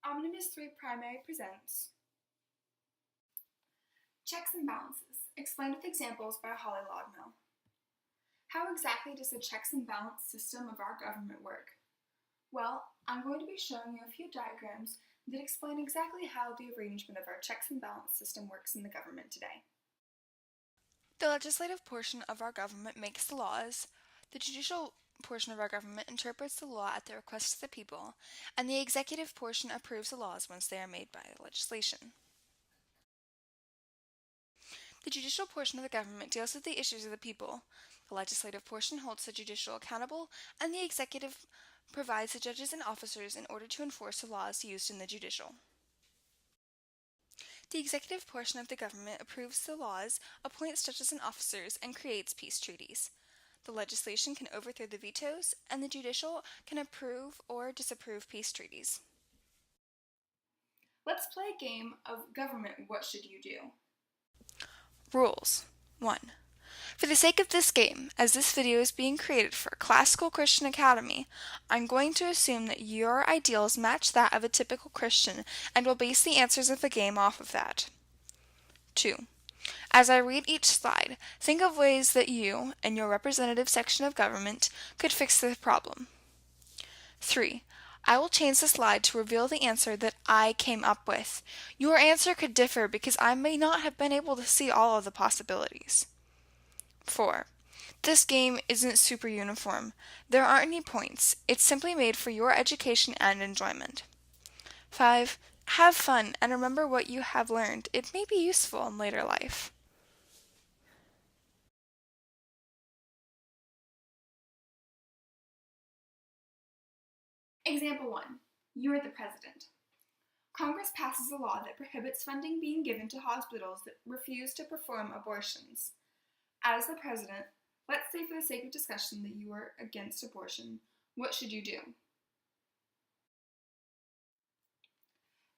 Omnibus 3 Primary presents Checks and Balances, explained with examples by Holly Logmill. How exactly does the checks and balance system of our government work? Well, I'm going to be showing you a few diagrams that explain exactly how the arrangement of our checks and balance system works in the government today. The legislative portion of our government makes the laws, the judicial portion of our government interprets the law at the request of the people, and the executive portion approves the laws once they are made by the legislation. The judicial portion of the government deals with the issues of the people, the legislative portion holds the judicial accountable, and the executive provides the judges and officers in order to enforce the laws used in the judicial. The executive portion of the government approves the laws, appoints judges and officers, and creates peace treaties. The legislation can overthrow the vetoes, and the judicial can approve or disapprove peace treaties. Let's play a game of government What Should You Do? Rules. 1. For the sake of this game, as this video is being created for Classical Christian Academy, I'm going to assume that your ideals match that of a typical Christian and will base the answers of the game off of that. 2. As I read each slide, think of ways that you, in your representative section of government, could fix the problem. 3. I will change the slide to reveal the answer that I came up with. Your answer could differ because I may not have been able to see all of the possibilities. 4. This game isn't super uniform. There aren't any points. It's simply made for your education and enjoyment. 5. Have fun and remember what you have learned. It may be useful in later life. Example 1. You are the president. Congress passes a law that prohibits funding being given to hospitals that refuse to perform abortions. As the president, let's say for the sake of discussion that you are against abortion. What should you do?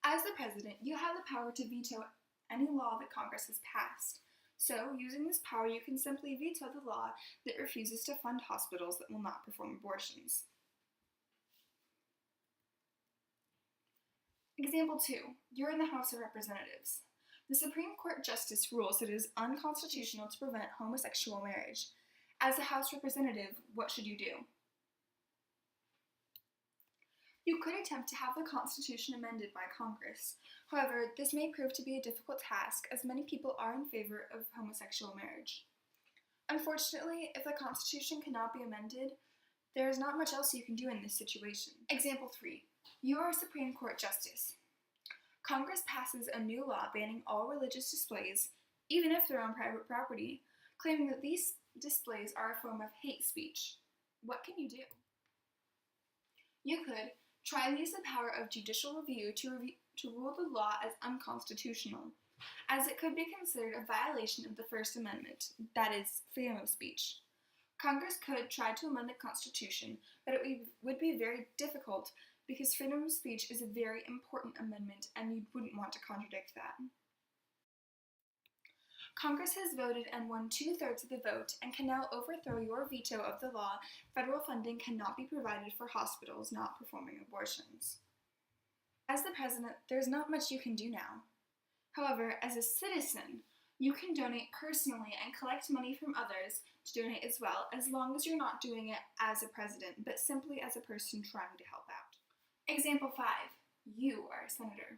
As the president, you have the power to veto any law that Congress has passed. So, using this power, you can simply veto the law that refuses to fund hospitals that will not perform abortions. Example 2. You're in the House of Representatives. The Supreme Court Justice rules that it is unconstitutional to prevent homosexual marriage. As a House representative, what should you do? You could attempt to have the Constitution amended by Congress. However, this may prove to be a difficult task as many people are in favor of homosexual marriage. Unfortunately, if the Constitution cannot be amended, there is not much else you can do in this situation. Example 3. You are a Supreme Court Justice. Congress passes a new law banning all religious displays, even if they're on private property, claiming that these displays are a form of hate speech. What can you do? You could try and use the power of judicial review to rule the law as unconstitutional, as it could be considered a violation of the First Amendment, that is, freedom of speech. Congress could try to amend the Constitution, but it would be very difficult because freedom of speech is a very important amendment and you wouldn't want to contradict that. Congress has voted and won 2/3 of the vote and can now overthrow your veto of the law federal funding cannot be provided for hospitals not performing abortions. As the president, there's not much you can do now. However, as a citizen, you can donate personally and collect money from others to donate as well, as long as you're not doing it as a president, but simply as a person trying to help out. Example 5. You are a senator.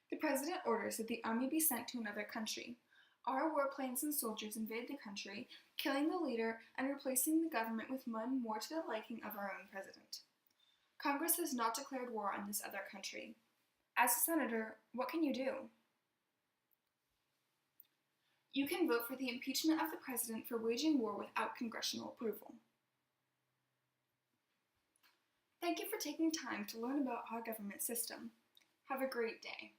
The president orders that the army be sent to another country. Our warplanes and soldiers invade the country, killing the leader and replacing the government with one more to the liking of our own president. Congress has not declared war on this other country. As a senator, what can you do? You can vote for the impeachment of the president for waging war without congressional approval. Thank you for taking time to learn about our government system. Have a great day.